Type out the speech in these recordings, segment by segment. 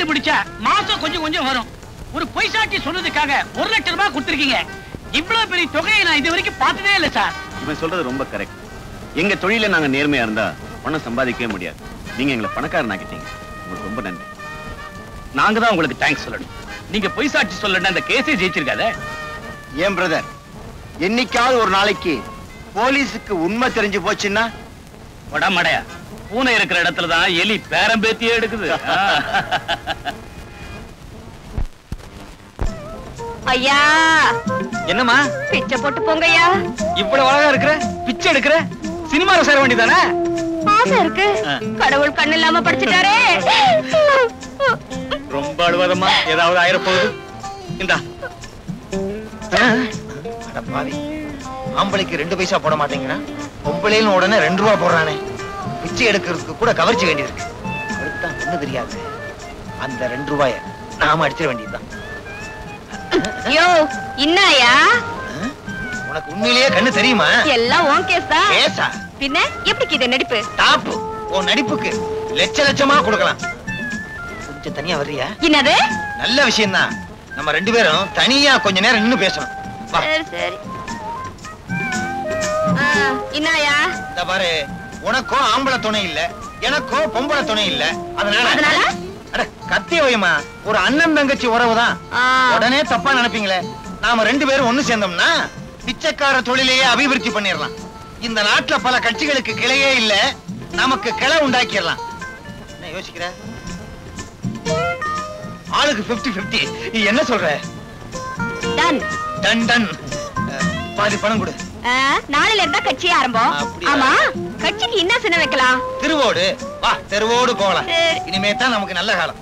கண்டுபிடிச்சா மாசம் கொஞ்சம் கொஞ்சம் வரும். ஒரு பொய் சாட்சி சொன்னதுக்காக 1 லட்சம் ரூபாய் கொடுத்திருக்கீங்க. இவ்வளவு பெரிய தொகையை நான் இது வரைக்கும் பார்த்ததே இல்லை சார். இவன் சொல்றது ரொம்ப கரெக்ட். எங்க தொழில நாங்க நேர்மையா இருந்தா பணம் சம்பாதிக்கவே முடியாது. நீங்க எங்களை பணக்காரனாக்கிட்டீங்க. உங்களுக்கு ரொம்ப நன்றி. நாங்க தான் உங்களுக்கு தேங்க்ஸ் சொல்லணும். நீங்க பொய் சாட்சி சொல்லணும் அந்த கேஸே ஜெயிச்சிருக்காத. ஏன் பிரதர், என்னைக்காவது ஒரு நாளைக்கு போலீஸுக்கு உண்மை தெரிஞ்சு போச்சுன்னா? வடமடையா, பூனை இருக்கிற இடத்துலதான் எலி பேரம்பேத்தியே எடுக்குது. ஐயா, என்னம்மா பிச்சை போட்டு போங்க ஐயா. இவ்வளவு அழகா இருக்கிற, பிச்சை எடுக்கிற, சினிமாவில் சேர வேண்டியதானே? ஆசை இருக்கு, கடவுள் கண்ணு இல்லாம படிச்சுட்டாரே. ரொம்ப அழுவாதம்மா, ஏதாவது ஆயிரப்போகுது. இந்தா. பாவி, ஆம்பளைக்கு 2 பைசா போட மாட்டேங்கிறான், பொம்பளைன்னு உடனே 2 ரூபா போடுறானே. பிச்சை எடுக்கிறதுக்கு கூட கவர்ச்சி வேண்டியிருக்கு. அவருக்குதான் ஒண்ணு தெரியாது. அந்த 2 ரூபாய நாம அடிச்சிட வேண்டியதுதான். யோ, இன்னாயா? உனக்கு உண்மையிலேயே கண்ணு தெரியுமா? எல்லாம் உன் கேஸ் தான். கேஸா? பின்ன எப்படி இது நடிப்பு? டாப்பு. உன் நடிப்புக்கு லட்சமா கொடுக்கலாம். கொஞ்சம் தனியா வர்றியா? என்னது? நல்ல விஷயம் தான். நம்ம 2 பேரும் தனியா கொஞ்ச நேரம் நின்னு பேசணும். வா. சரி சரி. இன்னாயா? இந்த பாரு, உனக்கோ ஆம்பளை துணை இல்ல, எனக்கோ பொம்பளை துணை இல்ல. அதனால அட கத்தி வைமா, ஒரு அண்ணன் தங்கச்சி உறவுதான். உடனே தப்பா நினைப்பீங்களே. நாம 2 பேரும் ஒண்ணு சேர்ந்தோம்னா பிச்சைக்கார தொழிலையே அபிவிருத்தி பண்ணிடலாம். இந்த நாட்டுல பல கட்சிகளுக்கு கிளையே இல்ல, நமக்கு கிளை உண்டாக்கிடலாம். என்ன யோசிக்கிற? ஆளுக்கு 50-50. என்ன சொல்ற? Done done done. பாதி பணம் கொடு. நாளையில இருந்தா கட்சி ஆரம்பம். ஆமா, கட்சிக்கு என்ன சின்ன வைக்கலாம்? திருவோடு. வா, தெருவோடு போகலாம். இனிமே தான் நமக்கு நல்ல காலம்.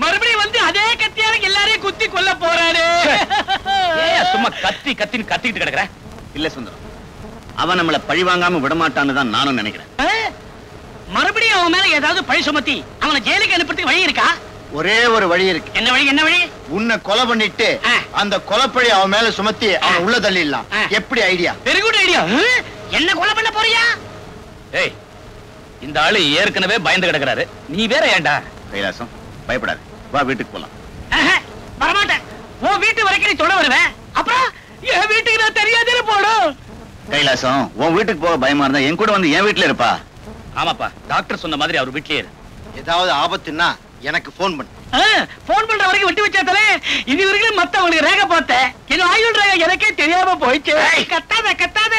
மறுபடியும் வந்து அதே கத்தியால எல்லாரையும் குத்தி கொல்ல போறாரு. சும்மா கத்தி கத்தின்னு கத்திக்கிட்டு கிடக்குற. இல்ல சுந்தரம், அவன் நம்மள பழி வாங்காம விடமாட்டான்னு தான் நானும் நினைக்கிறேன். மறுபடியும் அவன் மேல ஏதாவது பழி சுமத்தி அவனை ஜெயிலுக்கு அனுப்புறதுக்கு வழி இருக்கா? ஒரே ஒரு வழி இருக்கு. என்ன வழி? என்ன வழி? உன்னை கொலை பண்ணிட்டு அந்த கொலைப்பழி அவன் மேல சுமத்தி அவன் உள்ள தள்ளிடலாம். எப்படி ஐடியா? Very good idea. என்ன கொலை பண்ண போறியா? ஏய், இந்த ஆளு ஏற்கனவே பயந்து கிடக்குறாரு, நீ வேற ஏண்டா? கைலாசம், பயப்படாது, வா வீட்டுக்கு போலாம். வரமாட்டேன். உன் வீட்டு வரைக்கும் நீ தொட வருவேன், அப்புறம் என் வீட்டுக்கு நான் தெரியாதே போடும். கைலாசம், உன் வீட்டுக்கு போக பயமா இருந்தா என் கூட வந்து என் வீட்டுல இருப்பா. ஆமாப்பா, டாக்டர் சொன்ன மாதிரி அவர் வீட்லயே இரு. ஏதாவது ஆபத்துன்னா எனக்கு போன் பண்ணு. போன் பண்ற வரைக்கும் விட்டு வச்சாத்தலே. இது வரைக்கும் மத்தவங்களுக்கு ரேக பார்த்தேன், இது ஆயுள் ரேக எனக்கே தெரியாம போயிடுச்சு. கத்தாத கத்தாத.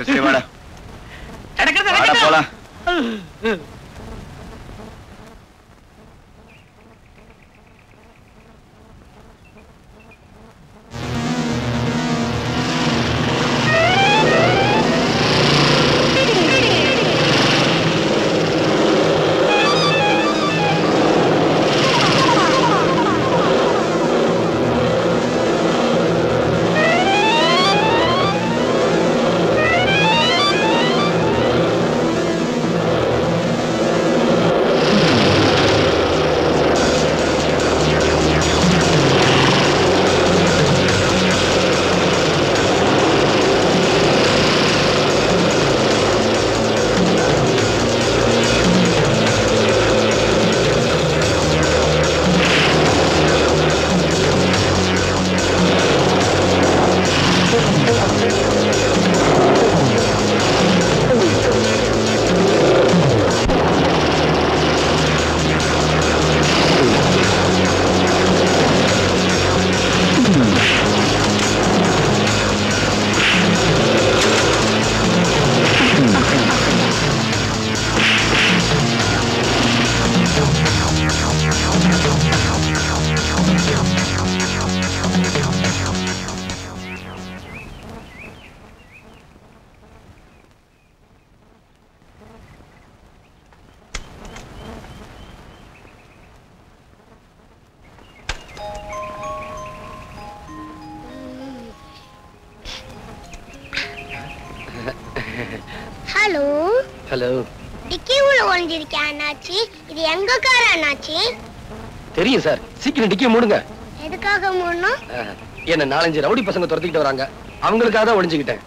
சரி வாடா, நடக்கிறது போலாம். Hello hello. டிக்கி உள்ள ஒளிஞ்சிருக்கேன் அண்ணாச்சி. இது எங்க கார் அண்ணாச்சி? தெரியும் சார். சீக்கிரம் டிக்கியை மூடுங்க. எதுக்காக மூடணும்? என்ன 4-5 ரவுடி பசங்க துரத்திக்கிட்டு வராங்க. அவங்களுக்காக தான் ஒளிஞ்சுக்கிட்டேன்.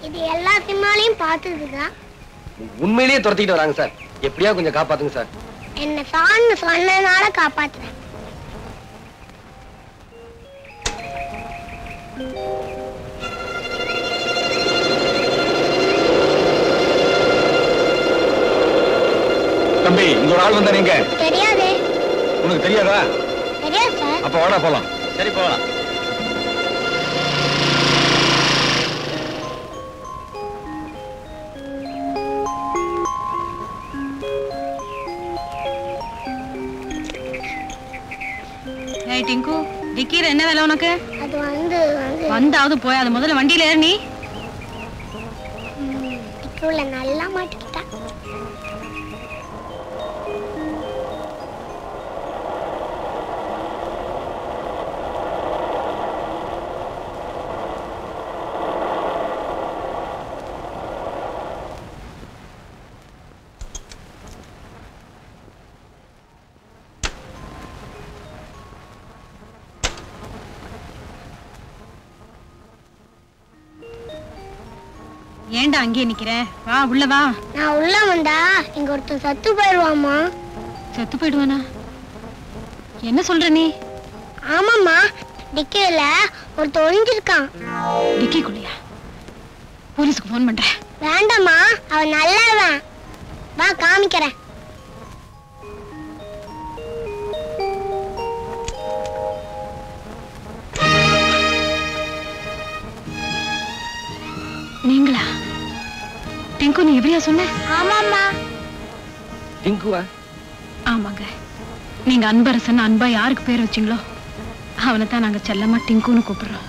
இது எல்லா சினிமாலையும் பார்த்ததுதான். உண்மையிலேயே துரத்திக்கிட்டு வராங்க சார். எப்படியா கொஞ்சம் காப்பாத்துங்க சார். என்ன சான்னு சொன்னனால காப்பாத்துறேன். தம்பி, இங்க ஒரு ஆள் வந்தா நீங்க தெரியாதே. உனக்கு தெரியாதா? தெரியாது சார். அப்ப வாடா போலாம். சரி போகலாம். ஏய் டிங்கு, டிக்கில என்ன வேலை உனக்கு? அது வந்து வந்தாவது போய் அது முதல்ல வண்டியில ஏறு. நீ டிக்கில நல்லா மாட்டிக்கிட்டா. ஏண்டா அங்கேயே நிக்கிற? வா உள்ள வா. நான் உள்ள வந்தா இங்க ஒருத்தன் சத்து போயிடுவாமா. செத்து போயிடுவானா? என்ன சொல்ற நீ? ஆமாம்மா, டிக்கில ஒருத்தன் ஒளிஞ்சிருக்கான். டிக்கிக்குள்ளையா? போலீஸ்க்கு போன் பண்றேன். வேண்டாம்மா, அவன் நல்லவன். வா காமிக்கிறேன். நீங்களா? டிங்கு, நீ எப்படியா சொன்ன? ஆமாம்மா. டிங்குவா? ஆமாங்க. நீங்க அன்பரசன் அன்பா யாருக்கு பேர் வச்சீங்களோ அவனை தான் நாங்க செல்லமா டிங்குன்னு கூப்பிடுறோம்.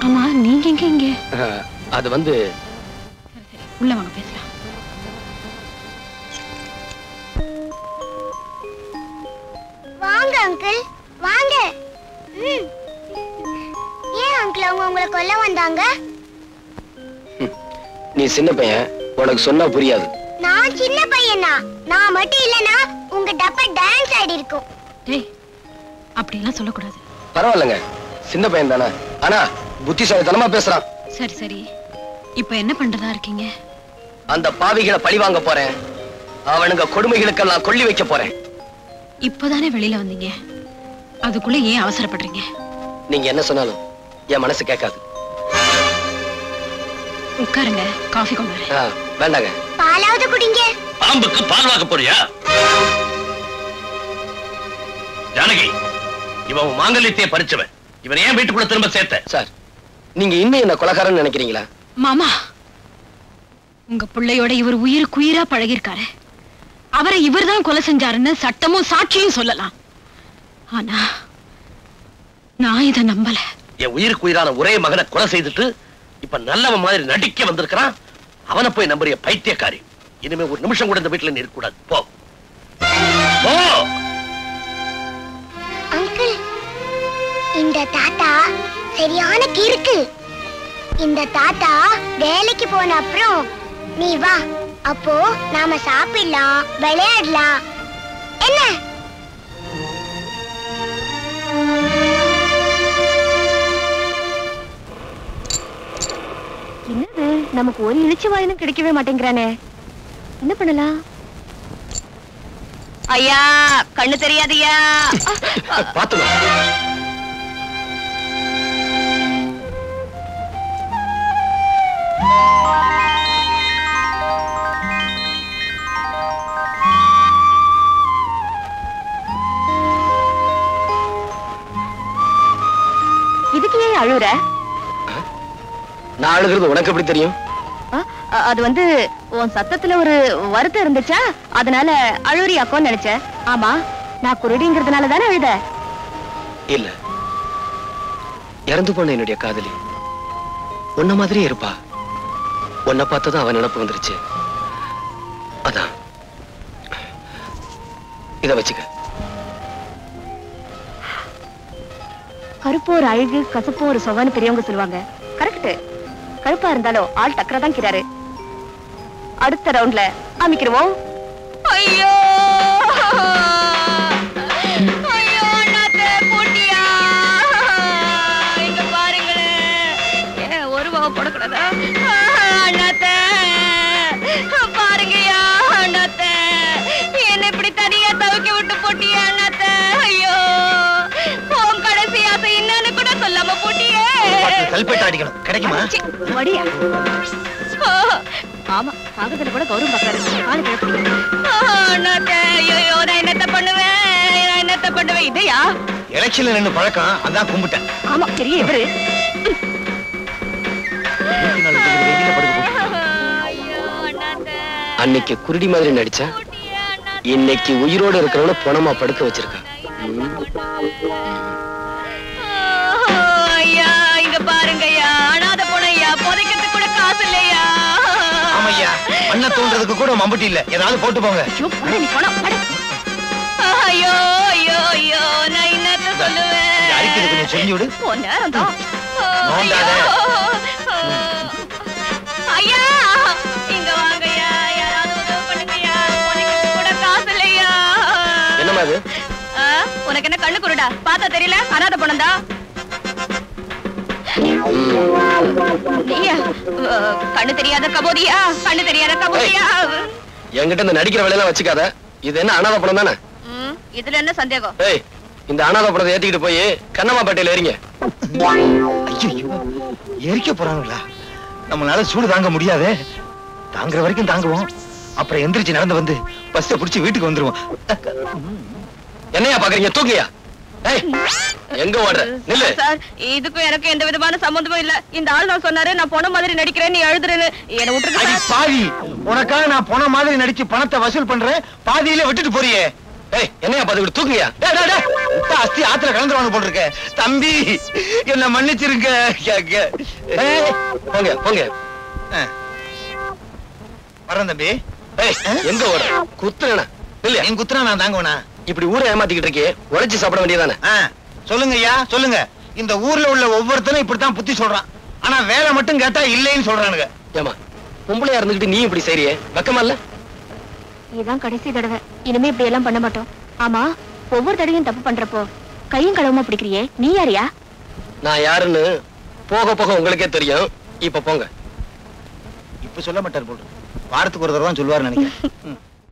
ஆமா, நீங்க எங்க இங்க? அது வந்து சரி சரி, உள்ள வாங்க பேசலாம். வாங்க அங்கிள், வாங்க. ஏன் அங்கிள் அவங்க உங்களை கொல்ல வந்தாங்க? நீ சின்ன பையன், உனக்கு சொன்னா புரியாது. நான் சின்ன பையனா? நான் மட்டும் இல்லனா உங்க டப்பா டான்ஸ் ஆடி இருக்கும். டேய், அப்படி எல்லாம் சொல்லக்கூடாது. பரவாயில்லைங்க, சின்ன பையன் தானே. ஆனா புத்திசாலித்தனமா பேசுறான். சரி சரி, இப்ப என்ன பண்றதா இருக்கீங்க? அந்த பாவிகளை பழி வாங்க போறேன். அவனுங்க கொடுமைகளுக்கெல்லாம் கொல்லி வைக்க போறேன். இப்பதானே வெளியில வந்தீங்க, அதுக்குள்ள ஏன் அவசரப்படுறீங்க? நீங்க என்ன சொன்னாலும் என் மனசு கேட்காது. உட்காருங்க, காஃபி கொண்டு வரேன். வேண்டாங்க. பாலாவது குடிங்க. பாம்புக்கு பால் வாக்க போறியா? ஜானகி, இவன் மாங்கல்யத்தையே பறிச்சவன். இவன் ஏன் வீட்டுக்குள்ள திரும்ப சேர்த்த? சார், நீங்க இன்னும் என்ன கொலைகாரன்னு நினைக்கிறீங்களா? மாமா, உங்க பிள்ளையோட இவர் உயிருக்குயிரா பழகிருக்காரு. அவரை இவர்தான் கொலை செஞ்சாருன்னு சட்டமும் சாட்சியும் சொல்லலாம். ஆனா நான் இதை நம்பல. என் உயிருக்கு உயிரான ஒரே மகனை கொலை செய்துட்டு இப்ப நல்லவன் மாதிரி நடிக்க வந்திருக்கிறான். அவனை போய் நம்புறிய பைத்தியக்காரி. இனிமே ஒரு நிமிஷம் கூட இந்த வீட்டுல நீ இருக்க கூடாது. போ போ. அங்கிள், இந்த தாத்தா சரியான கிறுக்கு. இந்த தாத்தா வேலைக்கு போன அப்புறம் நீ வா, அப்போ நாம சாப்பிடலாம், விளையாடலாம். என்ன? என்னது, நமக்கு ஒரு இழிச்சு வாயினும் கிடைக்கவே மாட்டேங்கிறானே. என்ன பண்ணலாம்? ஐயா, கண்ணு தெரியாதியா? பாத்துக்கலாம். இதுக்கு ஏன் அழுற? நான் அழுகிறது உனக்கு எப்படி தெரியும்? அது வந்து உன் சத்தத்துல ஒரு வருத்தம் இருந்துச்சா, அதனால அழுறியாக்கோன்னு நினைச்சேன். ஆமா, நான் குருடிங்கிறதுனால தானே அழுத? இல்ல, இறந்து போன என்னுடைய காதலி உன்ன மாதிரியே இருப்பா. உன்னை பார்த்ததும் அவன் நினப்பு வந்துருச்சு. அதான். இத வச்சுக்க. கருப்பு ஒரு அழகு, கசப்பு ஒரு சொவன்னு பெரியவங்க சொல்லுவாங்க. கரெக்ட். கருப்பா இருந்தாலும் ஆள் டக்கரா தான் கிறாரு. அடுத்த ரவுண்ட்ல அமைக்கிறோம். ஐயோ ஐயோ அண்ணாத்தே போட்டியா இங்க பாருங்களேன். ஒரு மாவு போடக்கூடாதா அண்ணாத்தே? பாருங்கய்யா அண்ணாத்தே, என்ன இப்படி தனியா தவிக்க விட்டு போட்டியா அண்ணாத்தே? ஐயோ உன் கடைசி ஆசை என்னன்னு கூட சொல்லாம போட்டியே. கல்பேட்டை அடிக்கணும் கிடைக்குமா? வடியா. ஆமா காகத்துல கூட கௌரவம் பாக்குறாரு. காலு கிளப்பிடுங்க. அண்ணாத்தே ஐயோ நான் என்னத்த பண்ணுவேன்? இதையா எலெக்ஷன்ல நின்னு பழக்கம், அதான் கும்பிட்டேன். ஆமா பெரிய இவரு. அன்னைக்கு குருடி மாதிரி நடிச்சா, இன்னைக்கு உயிரோடு இருக்கிறவன பணமா படுக்க வச்சிருக்கான். ஐயா இங்க பாருங்கய்யா, அனாத போனையா, புதைக்கிறதுக்கு கூட காசு இல்லையா? ஆமையா, அண்ணா தோன்றதுக்கு கூட மம்பட்டி இல்ல, ஏதாவது போட்டு போங்க. ஐயோ ஐயோ ஐயோ நான் என்னத்த சொல்லுவேன்? அரிக்கிறது கொஞ்சம் சொல்லி விடு. நேரம் தான். ஐயா இங்க வாங்கய்யா, யாராவது உதவி பண்ணுங்கய்யா, புதைக்கிறதுக்கு கூட காசு இல்லையா? என்னமா அது? உனக்கு என்ன கண்ணு குருடா? பார்த்தா தெரியல அனாத போனதா? கண்ணு தெரியாத கபோதியா? என்கிட்ட இந்த நடிக்கிற வேலையெல்லாம் வச்சுக்காத. இது என்ன அனாதை படம் தானே? இதுல என்ன சந்தேகம்? ஏய், இந்த அனாதை படத்தை ஏத்திக்கிட்டு போய் கண்ணம்மாப்பேட்டையில ஏறிங்க. ஐயோ எரிக்க போறாங்களா? நம்மளால சூடு தாங்க முடியாதே. தாங்குற வரைக்கும் தாங்குவோம், அப்புறம் எந்திரிச்சு நடந்து வந்து பஸ்ஸை பிடிச்சி வீட்டுக்கு வந்துருவோம். என்னையா பாக்குறீங்க? தூக்கியா? எங்க ஓடுற? நில்லு. சார் இதுக்கும் எனக்கு எந்த விதமான சம்பந்தமும் இல்ல. இந்த ஆள் நான் சொன்னாரு நான் போன மாதிரி நடிக்கிறேன், நீ எழுதுறேன்னு. என்ன விட்டுருக்க பாவி. உனக்காக நான் போன மாதிரி நடிச்சு பணத்தை வசூல் பண்றேன், பாதியில விட்டுட்டு போறியே. என்னையா பாத்து தூக்குங்க. அஸ்தி ஆத்துல கலந்துருவாங்க போட்டு இருக்க. தம்பி என்ன மன்னிச்சிருங்க. போங்க போங்க. வரேன் தம்பி. எங்க ஓடுற? குத்துறேனா? இல்ல என் குத்துறா நான் தாங்குவனா? இப்படி ஊரை ஏமாத்திக்கிட்டு இருக்கே, உழைச்சு சாப்பிட வேண்டியதானே? சொல்லுங்க ஐயா சொல்லுங்க. இந்த ஊர்ல உள்ள ஒவ்வொருத்தரும் இப்படித்தான் புத்தி சொல்றான். ஆனா வேலை மட்டும் கேட்டா இல்லைன்னு சொல்றானுங்க. ஏமா பொம்பளையா இருந்துகிட்டு நீ இப்படி செய்றியே, வெக்கமா இல்ல? இதான் கடைசி தடவை, இனிமே இப்படி எல்லாம் பண்ண மாட்டோம். ஆமா ஒவ்வொரு தடவையும் தப்பு பண்றப்போ கையும் களவுமா பிடிக்கிறியே, நீ யாரியா? நான் யாருன்னு போக போக உங்களுக்கே தெரியும். இப்ப போங்க. இப்ப சொல்ல மாட்டார் போட்டு, வாரத்துக்கு ஒரு தடவை தான் சொல்லுவாரு நினைக்கிறேன்.